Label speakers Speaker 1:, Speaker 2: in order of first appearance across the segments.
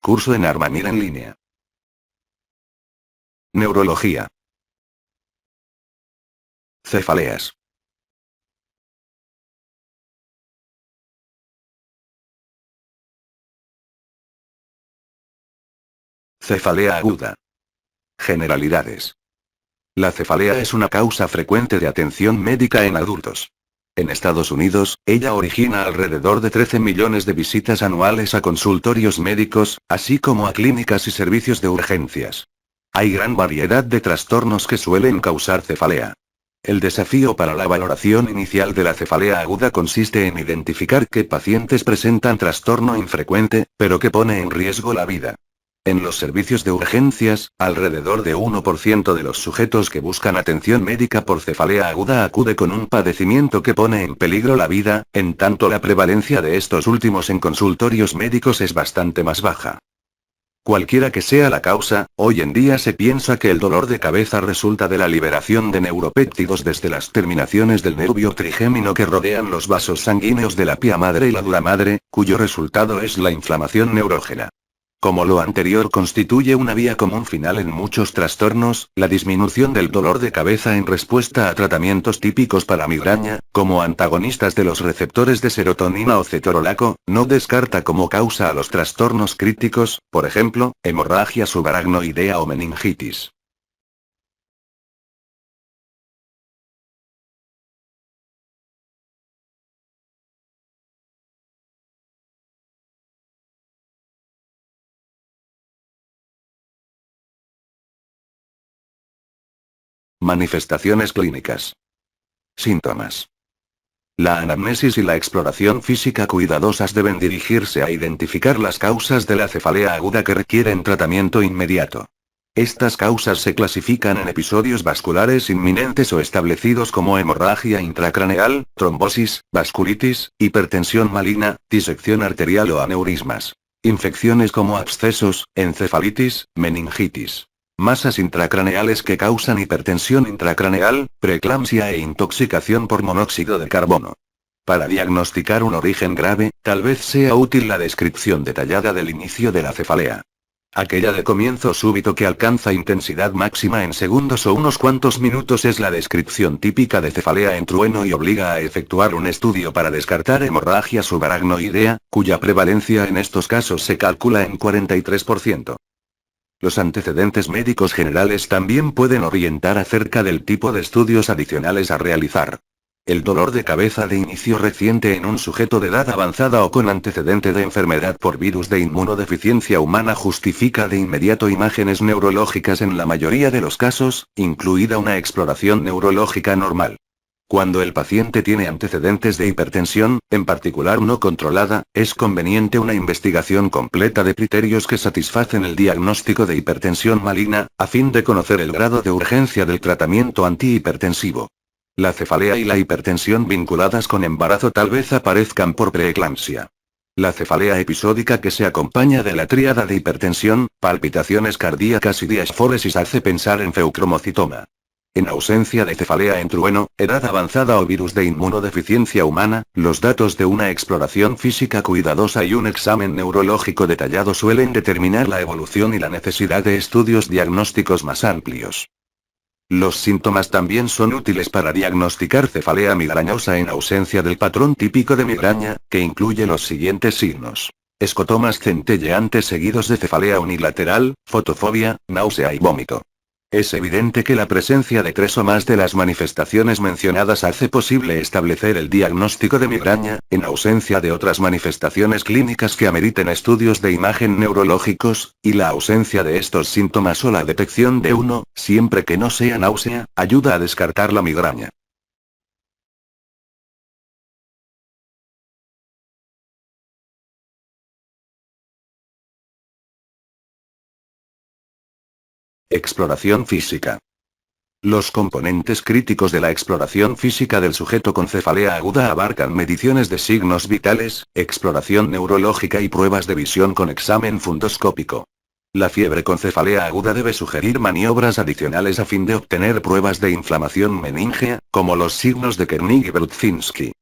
Speaker 1: Curso en Armanir en línea. Neurología. Cefaleas. Cefalea aguda. Generalidades. La cefalea es una causa frecuente de atención médica en adultos. En Estados Unidos, ella origina alrededor de 13 millones de visitas anuales a consultorios médicos, así como a clínicas y servicios de urgencias. Hay gran variedad de trastornos que suelen causar cefalea. El desafío para la valoración inicial de la cefalea aguda consiste en identificar qué pacientes presentan trastorno infrecuente, pero que pone en riesgo la vida. En los servicios de urgencias, alrededor de 1% de los sujetos que buscan atención médica por cefalea aguda acude con un padecimiento que pone en peligro la vida, en tanto la prevalencia de estos últimos en consultorios médicos es bastante más baja. Cualquiera que sea la causa, hoy en día se piensa que el dolor de cabeza resulta de la liberación de neuropéptidos desde las terminaciones del nervio trigémino que rodean los vasos sanguíneos de la pía madre y la dura madre, cuyo resultado es la inflamación neurógena. Como lo anterior constituye una vía común final en muchos trastornos, la disminución del dolor de cabeza en respuesta a tratamientos típicos para migraña, como antagonistas de los receptores de serotonina o cetorolaco, no descarta como causa a los trastornos críticos, por ejemplo, hemorragia subaracnoidea o meningitis. Manifestaciones clínicas. Síntomas. La anamnesis y la exploración física cuidadosas deben dirigirse a identificar las causas de la cefalea aguda que requieren tratamiento inmediato. Estas causas se clasifican en episodios vasculares inminentes o establecidos como hemorragia intracraneal, trombosis, vasculitis, hipertensión maligna, disección arterial o aneurismas. Infecciones como abscesos, encefalitis, meningitis. Masas intracraneales que causan hipertensión intracraneal, preeclampsia e intoxicación por monóxido de carbono. Para diagnosticar un origen grave, tal vez sea útil la descripción detallada del inicio de la cefalea. Aquella de comienzo súbito que alcanza intensidad máxima en segundos o unos cuantos minutos es la descripción típica de cefalea en trueno y obliga a efectuar un estudio para descartar hemorragia subaracnoidea, cuya prevalencia en estos casos se calcula en 43%. Los antecedentes médicos generales también pueden orientar acerca del tipo de estudios adicionales a realizar. El dolor de cabeza de inicio reciente en un sujeto de edad avanzada o con antecedente de enfermedad por virus de inmunodeficiencia humana justifica de inmediato imágenes neurológicas en la mayoría de los casos, incluida una exploración neurológica normal. Cuando el paciente tiene antecedentes de hipertensión, en particular no controlada, es conveniente una investigación completa de criterios que satisfacen el diagnóstico de hipertensión maligna, a fin de conocer el grado de urgencia del tratamiento antihipertensivo. La cefalea y la hipertensión vinculadas con embarazo tal vez aparezcan por preeclampsia. La cefalea episódica que se acompaña de la tríada de hipertensión, palpitaciones cardíacas y diasfóresis hace pensar en feucromocitoma. En ausencia de cefalea en trueno, edad avanzada o virus de inmunodeficiencia humana, los datos de una exploración física cuidadosa y un examen neurológico detallado suelen determinar la evolución y la necesidad de estudios diagnósticos más amplios. Los síntomas también son útiles para diagnosticar cefalea migrañosa en ausencia del patrón típico de migraña, que incluye los siguientes signos. Escotomas centelleantes seguidos de cefalea unilateral, fotofobia, náusea y vómito. Es evidente que la presencia de 3 o más de las manifestaciones mencionadas hace posible establecer el diagnóstico de migraña, en ausencia de otras manifestaciones clínicas que ameriten estudios de imagen neurológicos, y la ausencia de estos síntomas o la detección de uno, siempre que no sea náusea, ayuda a descartar la migraña. Exploración física. Los componentes críticos de la exploración física del sujeto con cefalea aguda abarcan mediciones de signos vitales, exploración neurológica y pruebas de visión con examen fundoscópico. La fiebre con cefalea aguda debe sugerir maniobras adicionales a fin de obtener pruebas de inflamación meningea, como los signos de Kernig y Brudzinski.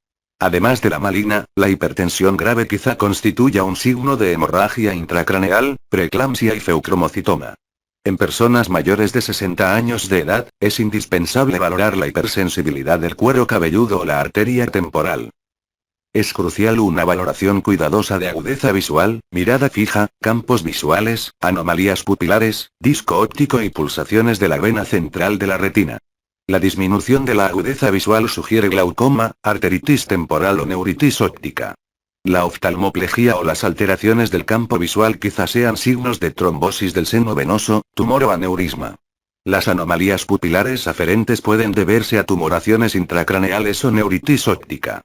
Speaker 1: Además de la maligna, la hipertensión grave quizá constituya un signo de hemorragia intracraneal, preeclampsia y feucromocitoma. En personas mayores de 60 años de edad, es indispensable valorar la hipersensibilidad del cuero cabelludo o la arteria temporal. Es crucial una valoración cuidadosa de agudeza visual, mirada fija, campos visuales, anomalías pupilares, disco óptico y pulsaciones de la vena central de la retina. La disminución de la agudeza visual sugiere glaucoma, arteritis temporal o neuritis óptica. La oftalmoplegia o las alteraciones del campo visual quizás sean signos de trombosis del seno venoso, tumor o aneurisma. Las anomalías pupilares aferentes pueden deberse a tumoraciones intracraneales o neuritis óptica.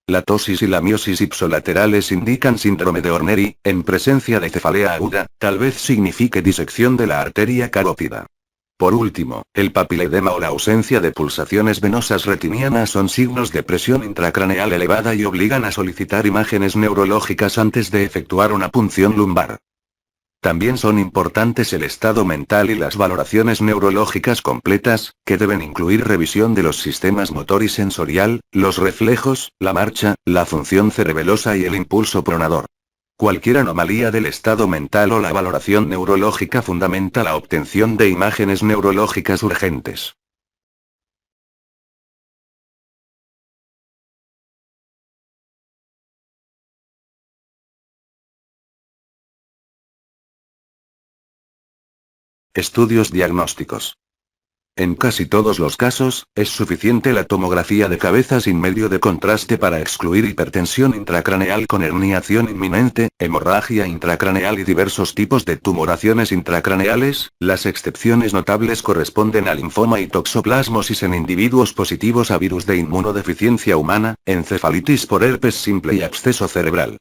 Speaker 1: La ptosis y la miosis ipsolaterales indican síndrome de Horneri, en presencia de cefalea aguda, tal vez signifique disección de la arteria carótida. Por último, el papiledema o la ausencia de pulsaciones venosas retinianas son signos de presión intracraneal elevada y obligan a solicitar imágenes neurológicas antes de efectuar una punción lumbar. También son importantes el estado mental y las valoraciones neurológicas completas, que deben incluir revisión de los sistemas motor y sensorial, los reflejos, la marcha, la función cerebelosa y el impulso pronador. Cualquier anomalía del estado mental o la valoración neurológica fundamenta la obtención de imágenes neurológicas urgentes. Estudios diagnósticos. En casi todos los casos, es suficiente la tomografía de cabeza sin medio de contraste para excluir hipertensión intracraneal con herniación inminente, hemorragia intracraneal y diversos tipos de tumoraciones intracraneales. Las excepciones notables corresponden a linfoma y toxoplasmosis en individuos positivos a virus de inmunodeficiencia humana, encefalitis por herpes simple y absceso cerebral.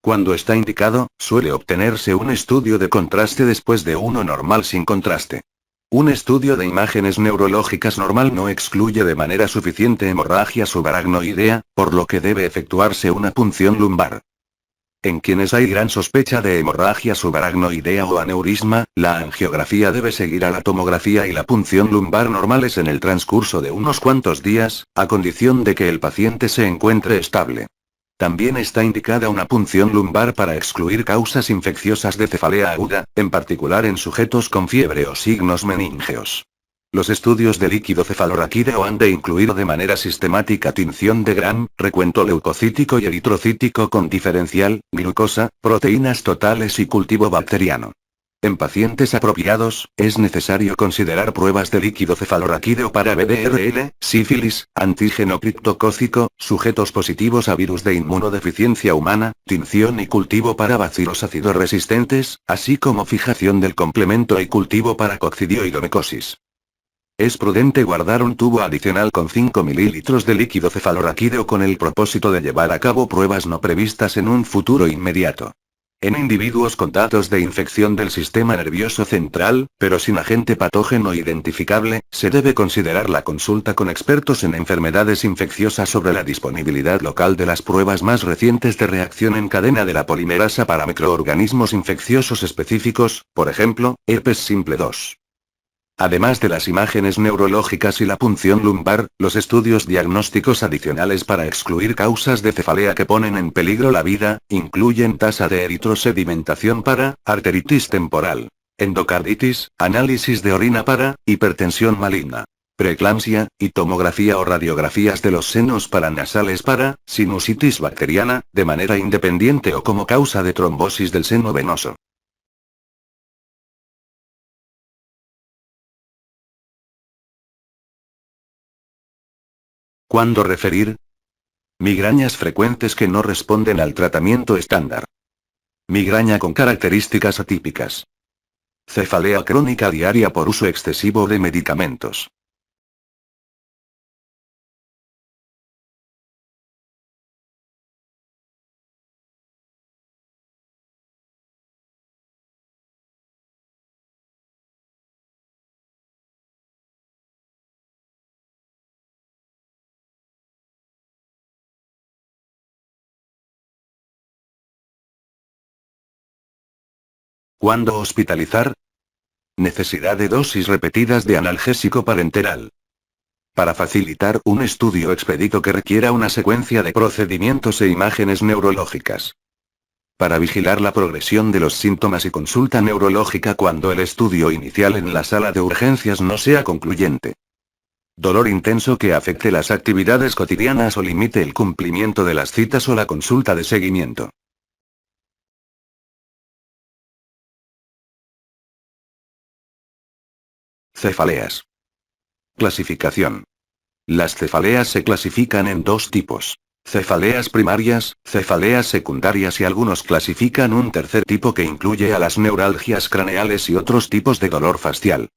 Speaker 1: Cuando está indicado, suele obtenerse un estudio de contraste después de uno normal sin contraste. Un estudio de imágenes neurológicas normal no excluye de manera suficiente hemorragia subaracnoidea, por lo que debe efectuarse una punción lumbar. En quienes hay gran sospecha de hemorragia subaracnoidea o aneurisma, la angiografía debe seguir a la tomografía y la punción lumbar normales en el transcurso de unos cuantos días, a condición de que el paciente se encuentre estable. También está indicada una punción lumbar para excluir causas infecciosas de cefalea aguda, en particular en sujetos con fiebre o signos meníngeos. Los estudios de líquido cefalorraquídeo han de incluir de manera sistemática tinción de Gram, recuento leucocítico y eritrocítico con diferencial, glucosa, proteínas totales y cultivo bacteriano. En pacientes apropiados, es necesario considerar pruebas de líquido cefalorraquídeo para BDRL, sífilis, antígeno criptocócico, sujetos positivos a virus de inmunodeficiencia humana, tinción y cultivo para bacilos ácido-resistentes, así como fijación del complemento y cultivo para coccidioidomicosis. Es prudente guardar un tubo adicional con 5 ml de líquido cefalorraquídeo con el propósito de llevar a cabo pruebas no previstas en un futuro inmediato. En individuos con datos de infección del sistema nervioso central, pero sin agente patógeno identificable, se debe considerar la consulta con expertos en enfermedades infecciosas sobre la disponibilidad local de las pruebas más recientes de reacción en cadena de la polimerasa para microorganismos infecciosos específicos, por ejemplo, herpes simple 2. Además de las imágenes neurológicas y la punción lumbar, los estudios diagnósticos adicionales para excluir causas de cefalea que ponen en peligro la vida, incluyen tasa de eritrosedimentación para, arteritis temporal, endocarditis, análisis de orina para, hipertensión maligna, preeclampsia, y tomografía o radiografías de los senos paranasales para, sinusitis bacteriana, de manera independiente o como causa de trombosis del seno venoso. ¿Cuándo referir? Migrañas frecuentes que no responden al tratamiento estándar. Migraña con características atípicas. Cefalea crónica diaria por uso excesivo de medicamentos. ¿Cuándo hospitalizar? Necesidad de dosis repetidas de analgésico parenteral. Para facilitar un estudio expedito que requiera una secuencia de procedimientos e imágenes neurológicas. Para vigilar la progresión de los síntomas y consulta neurológica cuando el estudio inicial en la sala de urgencias no sea concluyente. Dolor intenso que afecte las actividades cotidianas o limite el cumplimiento de las citas o la consulta de seguimiento. Cefaleas. Clasificación. Las cefaleas se clasifican en dos tipos. Cefaleas primarias, cefaleas secundarias y algunos clasifican un tercer tipo que incluye a las neuralgias craneales y otros tipos de dolor facial.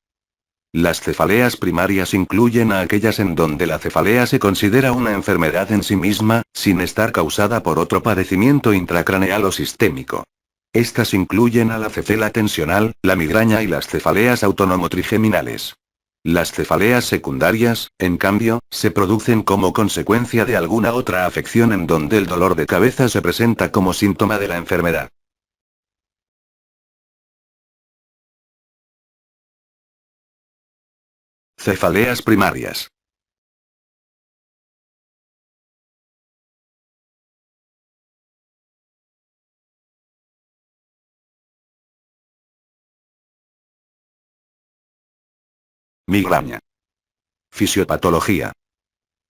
Speaker 1: Las cefaleas primarias incluyen a aquellas en donde la cefalea se considera una enfermedad en sí misma, sin estar causada por otro padecimiento intracraneal o sistémico. Estas incluyen a la cefela tensional, la migraña y las cefaleas autonomotrigeminales. Las cefaleas secundarias, en cambio, se producen como consecuencia de alguna otra afección en donde el dolor de cabeza se presenta como síntoma de la enfermedad. Cefaleas primarias. Migraña. Fisiopatología.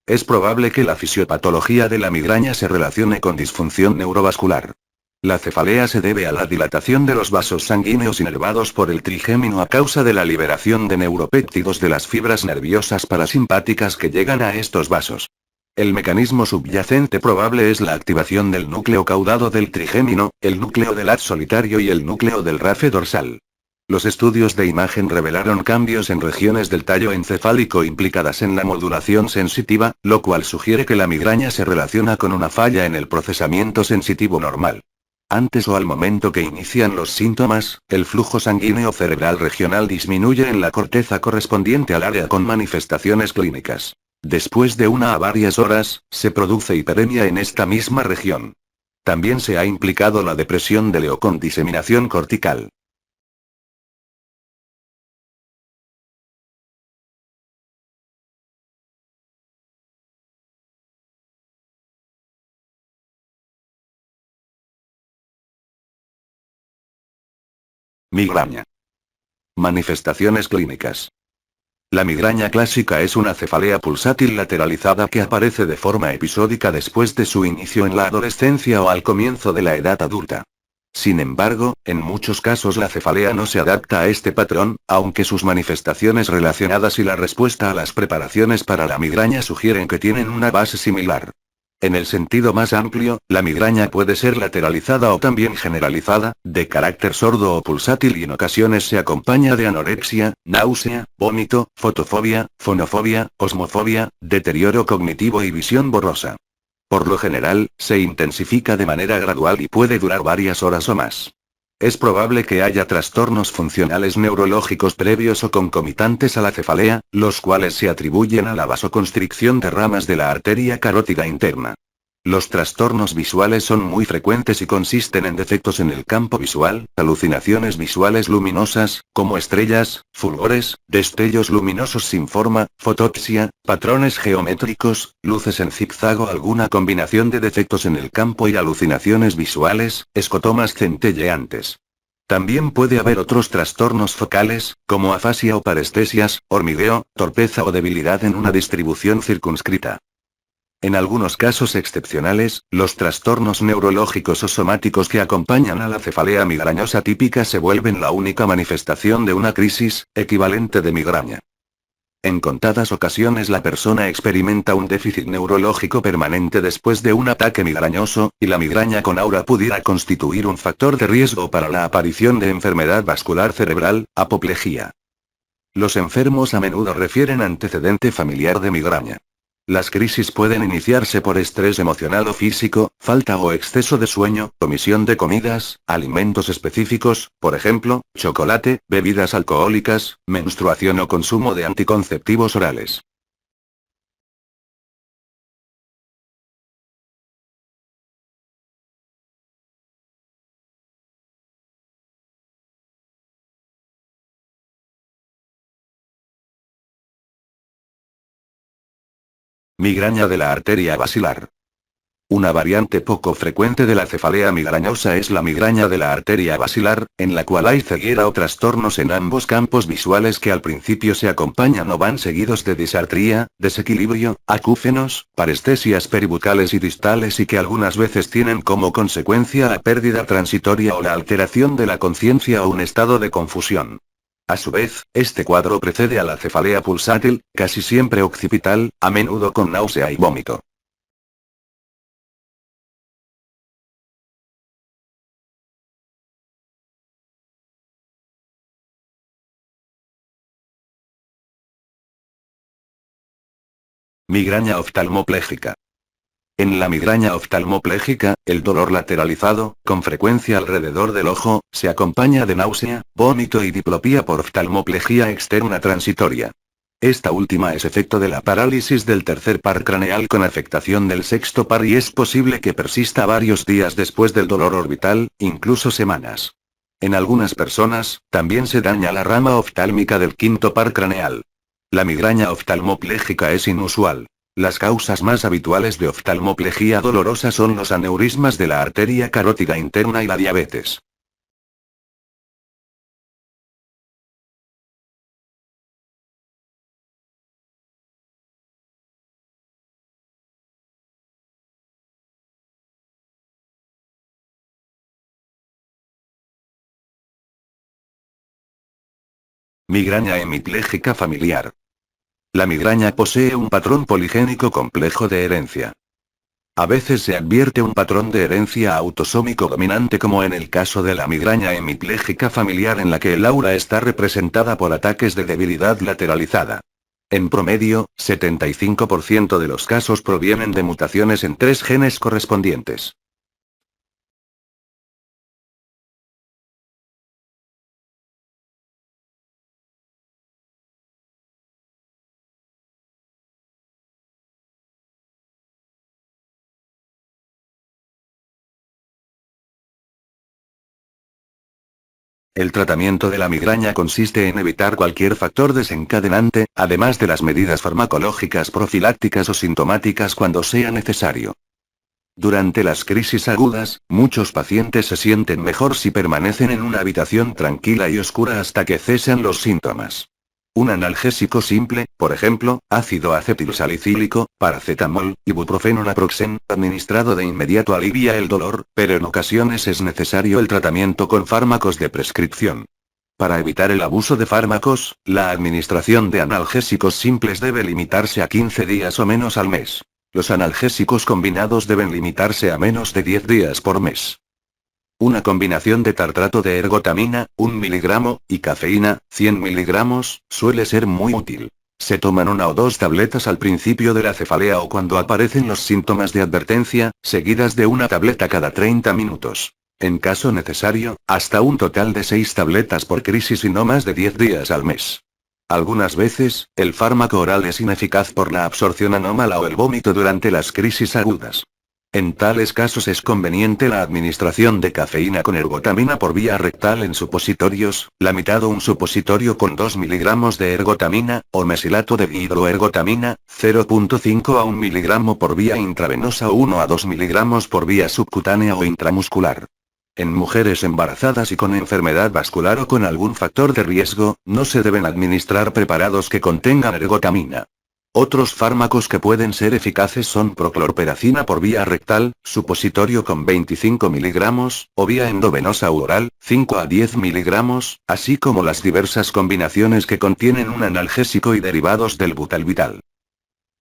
Speaker 1: Es probable que la fisiopatología de la migraña se relacione con disfunción neurovascular. La cefalea se debe a la dilatación de los vasos sanguíneos inervados por el trigémino a causa de la liberación de neuropéptidos de las fibras nerviosas parasimpáticas que llegan a estos vasos. El mecanismo subyacente probable es la activación del núcleo caudado del trigémino, el núcleo del haz solitario y el núcleo del rafe dorsal. Los estudios de imagen revelaron cambios en regiones del tallo encefálico implicadas en la modulación sensitiva, lo cual sugiere que la migraña se relaciona con una falla en el procesamiento sensitivo normal. Antes o al momento que inician los síntomas, el flujo sanguíneo cerebral regional disminuye en la corteza correspondiente al área con manifestaciones clínicas. Después de una a varias horas, se produce hiperemia en esta misma región. También se ha implicado la depresión de Leo con diseminación cortical. Migraña. Manifestaciones clínicas. La migraña clásica es una cefalea pulsátil lateralizada que aparece de forma episódica después de su inicio en la adolescencia o al comienzo de la edad adulta. Sin embargo, en muchos casos la cefalea no se adapta a este patrón, aunque sus manifestaciones relacionadas y la respuesta a las preparaciones para la migraña sugieren que tienen una base similar. En el sentido más amplio, la migraña puede ser lateralizada o también generalizada, de carácter sordo o pulsátil y en ocasiones se acompaña de anorexia, náusea, vómito, fotofobia, fonofobia, osmofobia, deterioro cognitivo y visión borrosa. Por lo general, se intensifica de manera gradual y puede durar varias horas o más. Es probable que haya trastornos funcionales neurológicos previos o concomitantes a la cefalea, los cuales se atribuyen a la vasoconstricción de ramas de la arteria carótida interna. Los trastornos visuales son muy frecuentes y consisten en defectos en el campo visual, alucinaciones visuales luminosas, como estrellas, fulgores, destellos luminosos sin forma, fotopsia, patrones geométricos, luces en zigzag o alguna combinación de defectos en el campo y alucinaciones visuales, escotomas centelleantes. También puede haber otros trastornos focales, como afasia o parestesias, hormigueo, torpeza o debilidad en una distribución circunscrita. En algunos casos excepcionales, los trastornos neurológicos o somáticos que acompañan a la cefalea migrañosa típica se vuelven la única manifestación de una crisis, equivalente de migraña. En contadas ocasiones la persona experimenta un déficit neurológico permanente después de un ataque migrañoso, y la migraña con aura pudiera constituir un factor de riesgo para la aparición de enfermedad vascular cerebral, apoplejía. Los enfermos a menudo refieren antecedente familiar de migraña. Las crisis pueden iniciarse por estrés emocional o físico, falta o exceso de sueño, omisión de comidas, alimentos específicos, por ejemplo, chocolate, bebidas alcohólicas, menstruación o consumo de anticonceptivos orales. Migraña de la arteria basilar. Una variante poco frecuente de la cefalea migrañosa es la migraña de la arteria basilar, en la cual hay ceguera o trastornos en ambos campos visuales que al principio se acompañan o van seguidos de disartría, desequilibrio, acúfenos, parestesias peribucales y distales y que algunas veces tienen como consecuencia la pérdida transitoria o la alteración de la conciencia o un estado de confusión. A su vez, este cuadro precede a la cefalea pulsátil, casi siempre occipital, a menudo con náusea y vómito. Migraña oftalmopléjica. En la migraña oftalmopléjica, el dolor lateralizado, con frecuencia alrededor del ojo, se acompaña de náusea, vómito y diplopía por oftalmoplejía externa transitoria. Esta última es efecto de la parálisis del tercer par craneal con afectación del sexto par y es posible que persista varios días después del dolor orbital, incluso semanas. En algunas personas, también se daña la rama oftálmica del quinto par craneal. La migraña oftalmopléjica es inusual. Las causas más habituales de oftalmoplejía dolorosa son los aneurismas de la arteria carótida interna y la diabetes. Migraña hemipléjica familiar. La migraña posee un patrón poligénico complejo de herencia. A veces se advierte un patrón de herencia autosómico dominante como en el caso de la migraña hemipléjica familiar en la que el aura está representada por ataques de debilidad lateralizada. En promedio, 75% de los casos provienen de mutaciones en 3 genes correspondientes. El tratamiento de la migraña consiste en evitar cualquier factor desencadenante, además de las medidas farmacológicas profilácticas o sintomáticas cuando sea necesario. Durante las crisis agudas, muchos pacientes se sienten mejor si permanecen en una habitación tranquila y oscura hasta que cesan los síntomas. Un analgésico simple, por ejemplo, ácido acetilsalicílico, paracetamol, ibuprofeno naproxen, administrado de inmediato alivia el dolor, pero en ocasiones es necesario el tratamiento con fármacos de prescripción. Para evitar el abuso de fármacos, la administración de analgésicos simples debe limitarse a 15 días o menos al mes. Los analgésicos combinados deben limitarse a menos de 10 días por mes. Una combinación de tartrato de ergotamina, 1 mg, y cafeína, 100 mg, suele ser muy útil. Se toman 1 o 2 tabletas al principio de la cefalea o cuando aparecen los síntomas de advertencia, seguidas de una tableta cada 30 minutos. En caso necesario, hasta un total de 6 tabletas por crisis y no más de 10 días al mes. Algunas veces, el fármaco oral es ineficaz por la absorción anómala o el vómito durante las crisis agudas. En tales casos es conveniente la administración de cafeína con ergotamina por vía rectal en supositorios, la mitad o un supositorio con 2 mg de ergotamina, o mesilato de dihidroergotamina, 0,5 a 1 mg por vía intravenosa o 1 a 2 mg por vía subcutánea o intramuscular. En mujeres embarazadas y con enfermedad vascular o con algún factor de riesgo, no se deben administrar preparados que contengan ergotamina. Otros fármacos que pueden ser eficaces son proclorperacina por vía rectal, supositorio con 25 mg, o vía endovenosa u oral, 5 a 10 mg, así como las diversas combinaciones que contienen un analgésico y derivados del butalbital.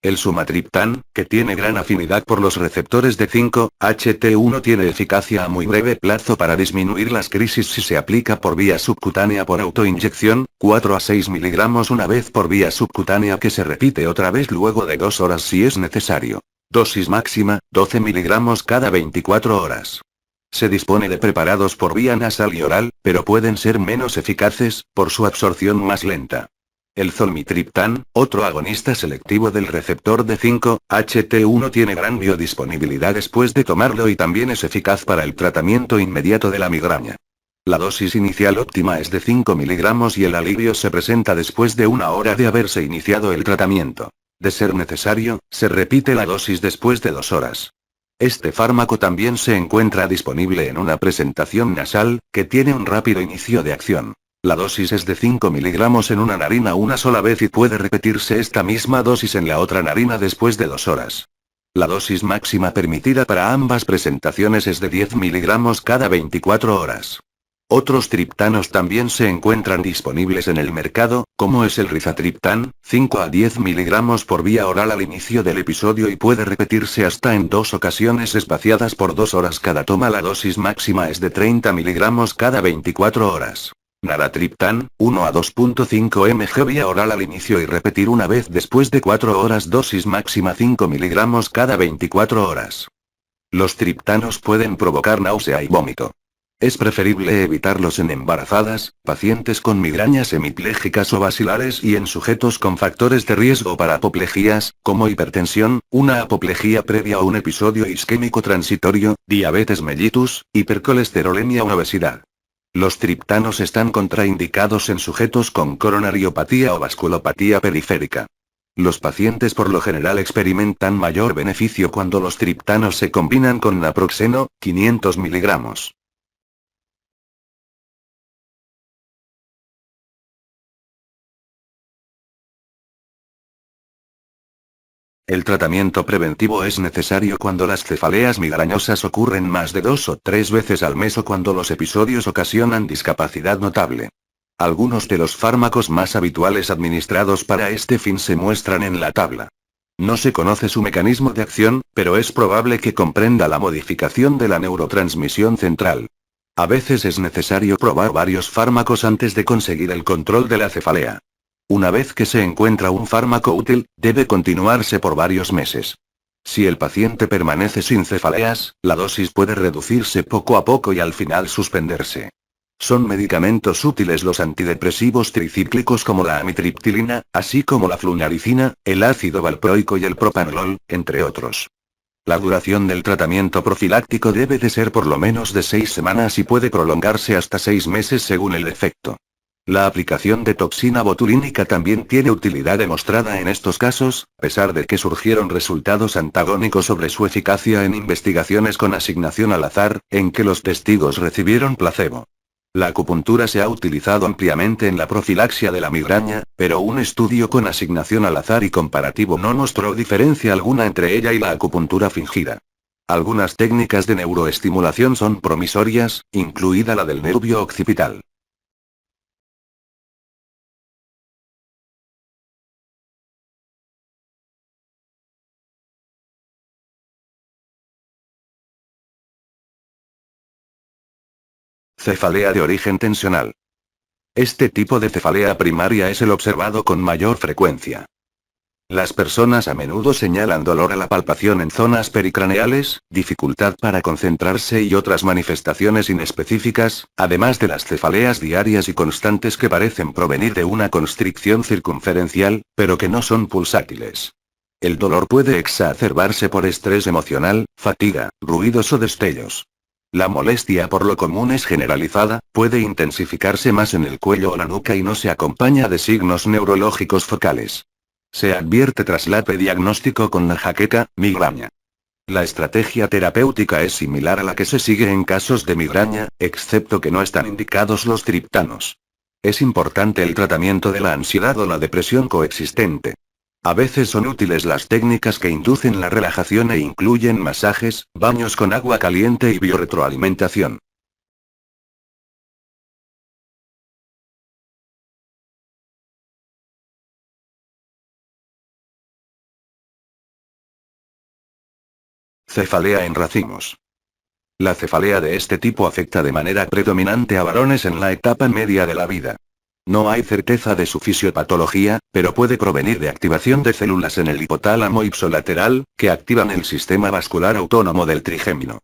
Speaker 1: El sumatriptán, que tiene gran afinidad por los receptores de 5-HT1 tiene eficacia a muy breve plazo para disminuir las crisis si se aplica por vía subcutánea por autoinyección, 4 a 6 mg una vez por vía subcutánea que se repite otra vez luego de 2 horas si es necesario. Dosis máxima, 12 mg cada 24 horas. Se dispone de preparados por vía nasal y oral, pero pueden ser menos eficaces, por su absorción más lenta. El zolmitriptán, otro agonista selectivo del receptor de 5-HT1 tiene gran biodisponibilidad después de tomarlo y también es eficaz para el tratamiento inmediato de la migraña. La dosis inicial óptima es de 5 mg y el alivio se presenta después de 1 hora de haberse iniciado el tratamiento. De ser necesario, se repite la dosis después de 2 horas. Este fármaco también se encuentra disponible en una presentación nasal, que tiene un rápido inicio de acción. La dosis es de 5 miligramos en una narina una sola vez y puede repetirse esta misma dosis en la otra narina después de 2 horas. La dosis máxima permitida para ambas presentaciones es de 10 miligramos cada 24 horas. Otros triptanos también se encuentran disponibles en el mercado, como es el rizatriptán, 5 a 10 miligramos por vía oral al inicio del episodio y puede repetirse hasta en 2 ocasiones espaciadas por 2 horas cada toma. La dosis máxima es de 30 miligramos cada 24 horas. Naratriptán, 1 a 2.5 mg vía oral al inicio y repetir una vez después de 4 horas. Dosis máxima 5 miligramos cada 24 horas. Los triptanos pueden provocar náusea y vómito. Es preferible evitarlos en embarazadas, pacientes con migrañas hemiplégicas o basilares y en sujetos con factores de riesgo para apoplejías, como hipertensión, una apoplejía previa a un episodio isquémico transitorio, diabetes mellitus, hipercolesterolemia o obesidad. Los triptanos están contraindicados en sujetos con coronariopatía o vasculopatía periférica. Los pacientes por lo general experimentan mayor beneficio cuando los triptanos se combinan con naproxeno, 500 miligramos. El tratamiento preventivo es necesario cuando las cefaleas migrañosas ocurren más de 2 o 3 veces al mes o cuando los episodios ocasionan discapacidad notable. Algunos de los fármacos más habituales administrados para este fin se muestran en la tabla. No se conoce su mecanismo de acción, pero es probable que comprenda la modificación de la neurotransmisión central. A veces es necesario probar varios fármacos antes de conseguir el control de la cefalea. Una vez que se encuentra un fármaco útil, debe continuarse por varios meses. Si el paciente permanece sin cefaleas, la dosis puede reducirse poco a poco y al final suspenderse. Son medicamentos útiles los antidepresivos tricíclicos como la amitriptilina, así como la flunaricina, el ácido valproico y el propanolol, entre otros. La duración del tratamiento profiláctico debe de ser por lo menos de 6 semanas y puede prolongarse hasta 6 meses según el efecto. La aplicación de toxina botulínica también tiene utilidad demostrada en estos casos, a pesar de que surgieron resultados antagónicos sobre su eficacia en investigaciones con asignación al azar, en que los testigos recibieron placebo. La acupuntura se ha utilizado ampliamente en la profilaxia de la migraña, pero un estudio con asignación al azar y comparativo no mostró diferencia alguna entre ella y la acupuntura fingida. Algunas técnicas de neuroestimulación son promisorias, incluida la del nervio occipital. Cefalea de origen tensional. Este tipo de cefalea primaria es el observado con mayor frecuencia. Las personas a menudo señalan dolor a la palpación en zonas pericraneales, dificultad para concentrarse y otras manifestaciones inespecíficas, además de las cefaleas diarias y constantes que parecen provenir de una constricción circunferencial, pero que no son pulsátiles. El dolor puede exacerbarse por estrés emocional, fatiga, ruidos o destellos. La molestia por lo común es generalizada, puede intensificarse más en el cuello o la nuca y no se acompaña de signos neurológicos focales. Se advierte tras la prediagnóstico con la jaqueca, migraña. La estrategia terapéutica es similar a la que se sigue en casos de migraña, excepto que no están indicados los triptanos. Es importante el tratamiento de la ansiedad o la depresión coexistente. A veces son útiles las técnicas que inducen la relajación e incluyen masajes, baños con agua caliente y biorretroalimentación. Cefalea en racimos. La cefalea de este tipo afecta de manera predominante a varones en la etapa media de la vida. No hay certeza de su fisiopatología, pero puede provenir de activación de células en el hipotálamo ipsolateral, que activan el sistema vascular autónomo del trigémino.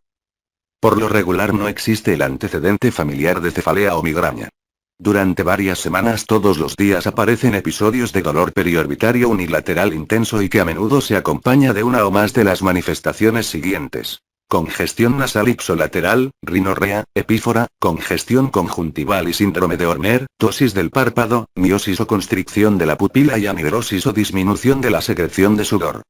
Speaker 1: Por lo regular no existe el antecedente familiar de cefalea o migraña. Durante varias semanas todos los días aparecen episodios de dolor periorbitario unilateral intenso y que a menudo se acompaña de una o más de las manifestaciones siguientes. Congestión nasal ipsolateral, rinorrea, epífora, congestión conjuntival y síndrome de Horner, ptosis del párpado, miosis o constricción de la pupila y anhidrosis o disminución de la secreción de sudor.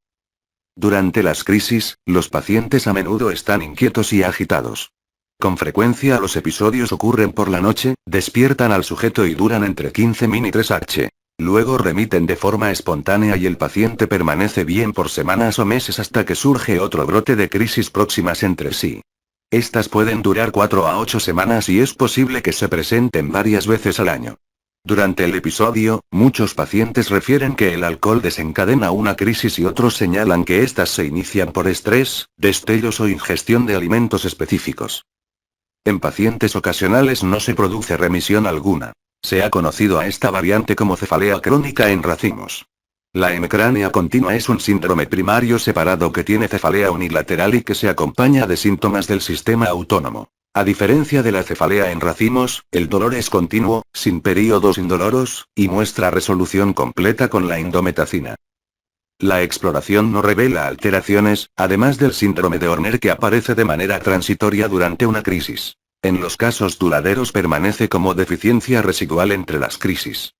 Speaker 1: Durante las crisis, los pacientes a menudo están inquietos y agitados. Con frecuencia los episodios ocurren por la noche, despiertan al sujeto y duran entre 15 min y 3h. Luego remiten de forma espontánea y el paciente permanece bien por semanas o meses hasta que surge otro brote de crisis próximas entre sí. Estas pueden durar 4 a 8 semanas y es posible que se presenten varias veces al año. Durante el episodio, muchos pacientes refieren que el alcohol desencadena una crisis y otros señalan que éstas se inician por estrés, destellos o ingestión de alimentos específicos. En pacientes ocasionales no se produce remisión alguna. Se ha conocido a esta variante como cefalea crónica en racimos. La hemicrania continua es un síndrome primario separado que tiene cefalea unilateral y que se acompaña de síntomas del sistema autónomo. A diferencia de la cefalea en racimos, el dolor es continuo, sin períodos indoloros, y muestra resolución completa con la indometacina. La exploración no revela alteraciones, además del síndrome de Horner que aparece de manera transitoria durante una crisis. En los casos duraderos permanece como deficiencia residual entre las crisis.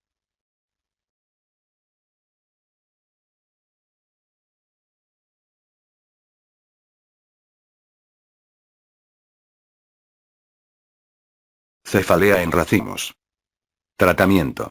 Speaker 1: Cefalea en racimos. Tratamiento.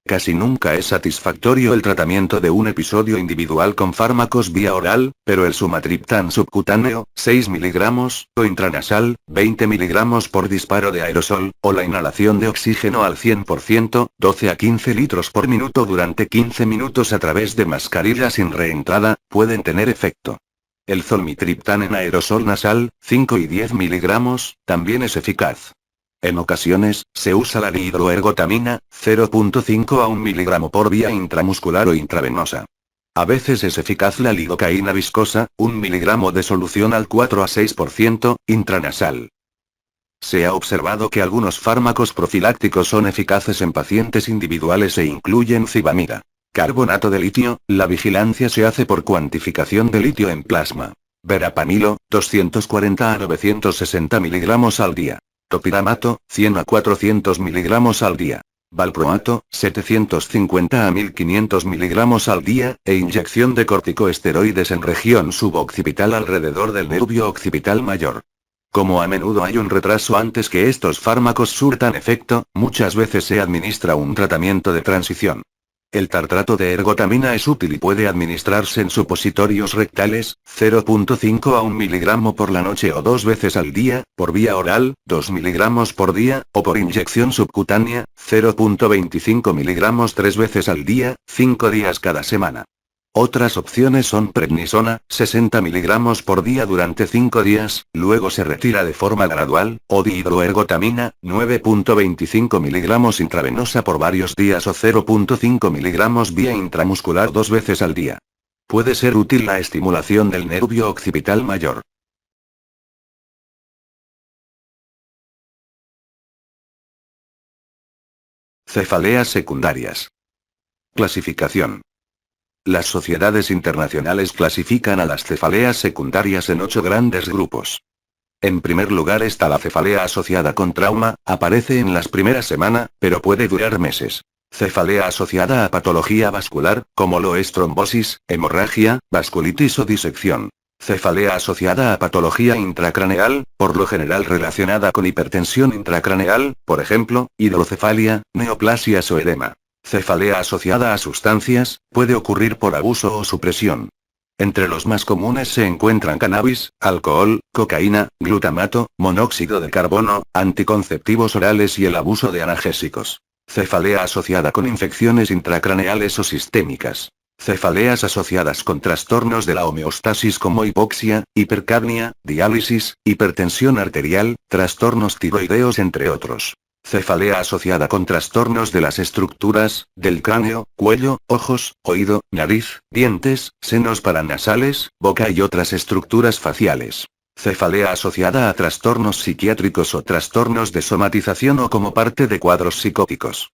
Speaker 1: Casi nunca es satisfactorio el tratamiento de un episodio individual con fármacos vía oral, pero el sumatriptán subcutáneo, 6 mg, o intranasal, 20 mg por disparo de aerosol, o la inhalación de oxígeno al 100%, 12 a 15 litros por minuto durante 15 minutos a través de mascarilla sin reentrada, pueden tener efecto. El zolmitriptán en aerosol nasal, 5 y 10 mg, también es eficaz. En ocasiones, se usa la dihidroergotamina, 0,5 a 1 mg por vía intramuscular o intravenosa. A veces es eficaz la lidocaína viscosa, 1 mg de solución al 4 a 6%, intranasal. Se ha observado que algunos fármacos profilácticos son eficaces en pacientes individuales e incluyen cibamida. Carbonato de litio, la vigilancia se hace por cuantificación de litio en plasma. Verapamilo, 240 a 960 mg al día. Topiramato, 100 a 400 mg al día. Valproato, 750 a 1500 mg al día, e inyección de corticoesteroides en región suboccipital alrededor del nervio occipital mayor. Como a menudo hay un retraso antes que estos fármacos surtan efecto, muchas veces se administra un tratamiento de transición. El tartrato de ergotamina es útil y puede administrarse en supositorios rectales, 0,5 a 1 mg por la noche o 2 veces al día, por vía oral, 2 mg por día, o por inyección subcutánea, 0,25 mg 3 veces al día, 5 días cada semana. Otras opciones son prednisona, 60 mg por día durante 5 días, luego se retira de forma gradual, o dihidroergotamina, 9,25 mg intravenosa por varios días o 0,5 mg vía intramuscular 2 veces al día. Puede ser útil la estimulación del nervio occipital mayor. Cefaleas secundarias. Clasificación. Las sociedades internacionales clasifican a las cefaleas secundarias en 8 grandes grupos. En primer lugar está la cefalea asociada con trauma, aparece en las primeras semanas, pero puede durar meses. Cefalea asociada a patología vascular, como lo es trombosis, hemorragia, vasculitis o disección. Cefalea asociada a patología intracraneal, por lo general relacionada con hipertensión intracraneal, por ejemplo, hidrocefalia, neoplasias o edema. Cefalea asociada a sustancias, puede ocurrir por abuso o supresión. Entre los más comunes se encuentran cannabis, alcohol, cocaína, glutamato, monóxido de carbono, anticonceptivos orales y el abuso de analgésicos. Cefalea asociada con infecciones intracraneales o sistémicas. Cefaleas asociadas con trastornos de la homeostasis como hipoxia, hipercapnia, diálisis, hipertensión arterial, trastornos tiroideos entre otros. Cefalea asociada con trastornos de las estructuras, del cráneo, cuello, ojos, oído, nariz, dientes, senos paranasales, boca y otras estructuras faciales. Cefalea asociada a trastornos psiquiátricos o trastornos de somatización o como parte de cuadros psicóticos.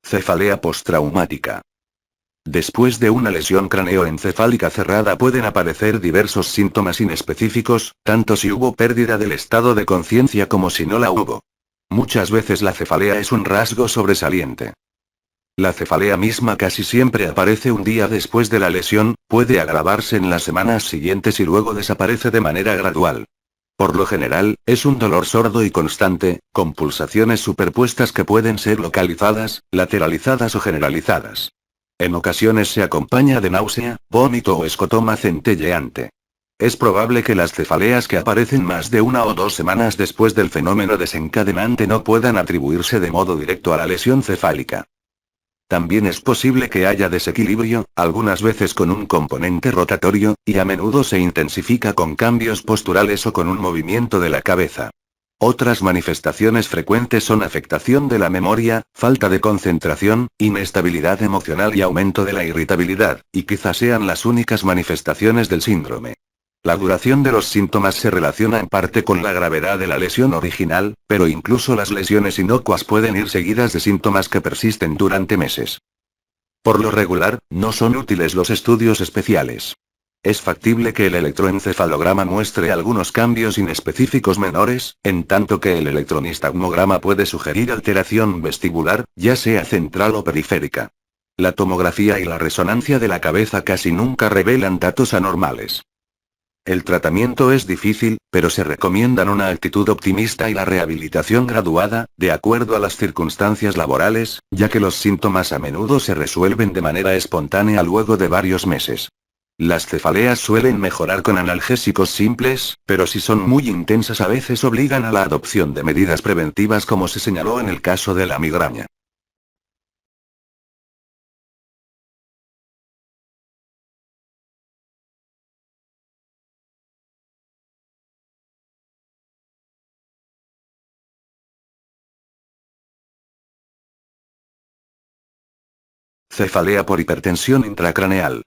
Speaker 1: Cefalea postraumática. Después de una lesión craneoencefálica cerrada pueden aparecer diversos síntomas inespecíficos, tanto si hubo pérdida del estado de conciencia como si no la hubo. Muchas veces la cefalea es un rasgo sobresaliente. La cefalea misma casi siempre aparece un día después de la lesión, puede agravarse en las semanas siguientes y luego desaparece de manera gradual. Por lo general, es un dolor sordo y constante, con pulsaciones superpuestas que pueden ser localizadas, lateralizadas o generalizadas. En ocasiones se acompaña de náusea, vómito o escotoma centelleante. Es probable que las cefaleas que aparecen más de 1 o 2 semanas después del fenómeno desencadenante no puedan atribuirse de modo directo a la lesión cefálica. También es posible que haya desequilibrio, algunas veces con un componente rotatorio, y a menudo se intensifica con cambios posturales o con un movimiento de la cabeza. Otras manifestaciones frecuentes son afectación de la memoria, falta de concentración, inestabilidad emocional y aumento de la irritabilidad, y quizás sean las únicas manifestaciones del síndrome. La duración de los síntomas se relaciona en parte con la gravedad de la lesión original, pero incluso las lesiones inocuas pueden ir seguidas de síntomas que persisten durante meses. Por lo regular, no son útiles los estudios especiales. Es factible que el electroencefalograma muestre algunos cambios inespecíficos menores, en tanto que el electronistagmograma puede sugerir alteración vestibular, ya sea central o periférica. La tomografía y la resonancia de la cabeza casi nunca revelan datos anormales. El tratamiento es difícil, pero se recomiendan una actitud optimista y la rehabilitación graduada, de acuerdo a las circunstancias laborales, ya que los síntomas a menudo se resuelven de manera espontánea luego de varios meses. Las cefaleas suelen mejorar con analgésicos simples, pero si son muy intensas a veces obligan a la adopción de medidas preventivas como se señaló en el caso de la migraña. Cefalea por hipertensión intracraneal.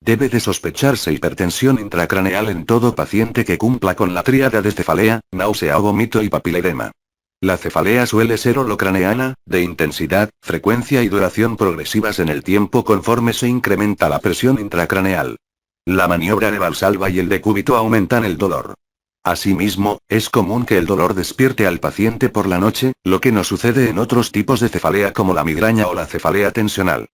Speaker 1: Debe de sospecharse hipertensión intracraneal en todo paciente que cumpla con la tríada de cefalea, náusea o vómito y papiledema. La cefalea suele ser holocraneana, de intensidad, frecuencia y duración progresivas en el tiempo conforme se incrementa la presión intracraneal. La maniobra de Valsalva y el decúbito aumentan el dolor. Asimismo, es común que el dolor despierte al paciente por la noche, lo que no sucede en otros tipos de cefalea como la migraña o la cefalea tensional.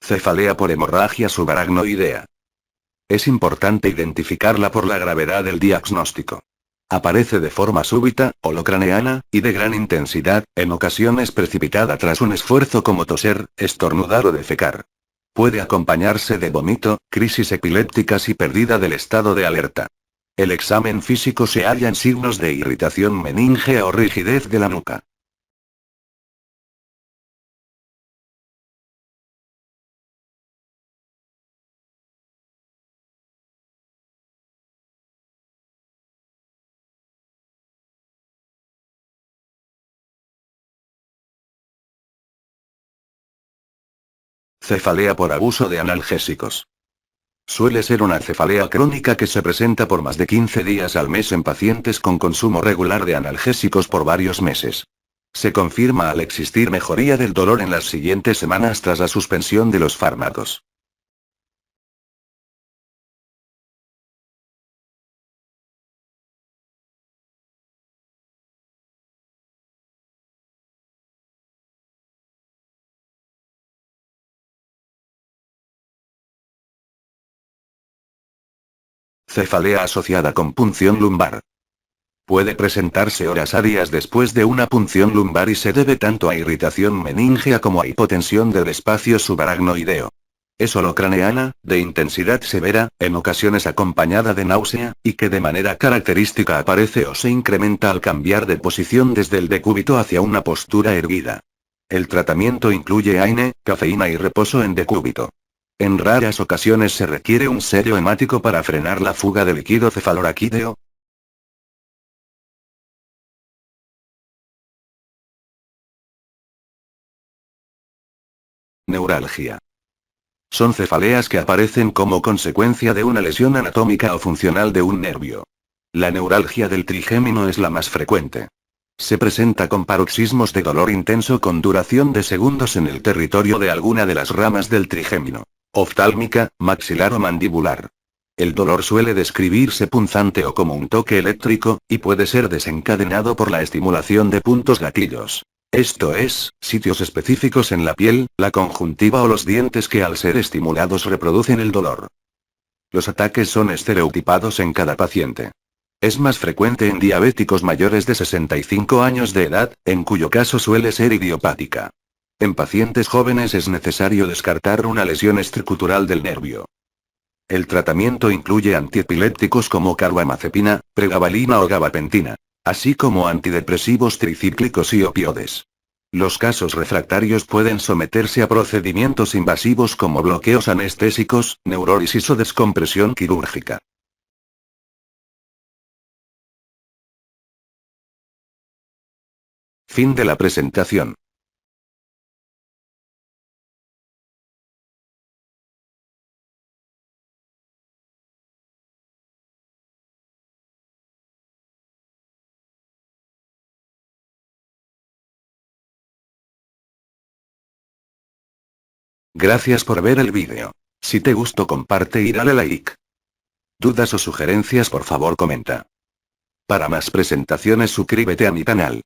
Speaker 1: Cefalea por hemorragia subaracnoidea. Es importante identificarla por la gravedad del diagnóstico. Aparece de forma súbita, holocraneana, y de gran intensidad, en ocasiones precipitada tras un esfuerzo como toser, estornudar o defecar. Puede acompañarse de vómito, crisis epilépticas y pérdida del estado de alerta. El examen físico se hallan signos de irritación meníngea o rigidez de la nuca. Cefalea por abuso de analgésicos. Suele ser una cefalea crónica que se presenta por más de 15 días al mes en pacientes con consumo regular de analgésicos por varios meses. Se confirma al existir mejoría del dolor en las siguientes semanas tras la suspensión de los fármacos. Cefalea asociada con punción lumbar. Puede presentarse horas a días después de una punción lumbar y se debe tanto a irritación meníngea como a hipotensión del espacio subaracnoideo. Es holocraneana, de intensidad severa, en ocasiones acompañada de náusea, y que de manera característica aparece o se incrementa al cambiar de posición desde el decúbito hacia una postura erguida. El tratamiento incluye AINE, cafeína y reposo en decúbito. En raras ocasiones se requiere un serio hemático para frenar la fuga de líquido cefaloraquídeo, Neuralgia. Son cefaleas que aparecen como consecuencia de una lesión anatómica o funcional de un nervio. La neuralgia del trigémino es la más frecuente. Se presenta con paroxismos de dolor intenso con duración de segundos en el territorio de alguna de las ramas del trigémino. Oftálmica, maxilar o mandibular. El dolor suele describirse punzante o como un toque eléctrico, y puede ser desencadenado por la estimulación de puntos gatillos. Esto es, sitios específicos en la piel, la conjuntiva o los dientes que al ser estimulados reproducen el dolor. Los ataques son estereotipados en cada paciente. Es más frecuente en diabéticos mayores de 65 años de edad, en cuyo caso suele ser idiopática. En pacientes jóvenes es necesario descartar una lesión estructural del nervio. El tratamiento incluye antiepilépticos como carbamazepina, pregabalina o gabapentina, así como antidepresivos tricíclicos y opioides. Los casos refractarios pueden someterse a procedimientos invasivos como bloqueos anestésicos, neurólisis o descompresión quirúrgica. Fin de la presentación. Gracias por ver el vídeo. Si te gustó comparte y dale like. Dudas o sugerencias por favor comenta. Para más presentaciones suscríbete a mi canal.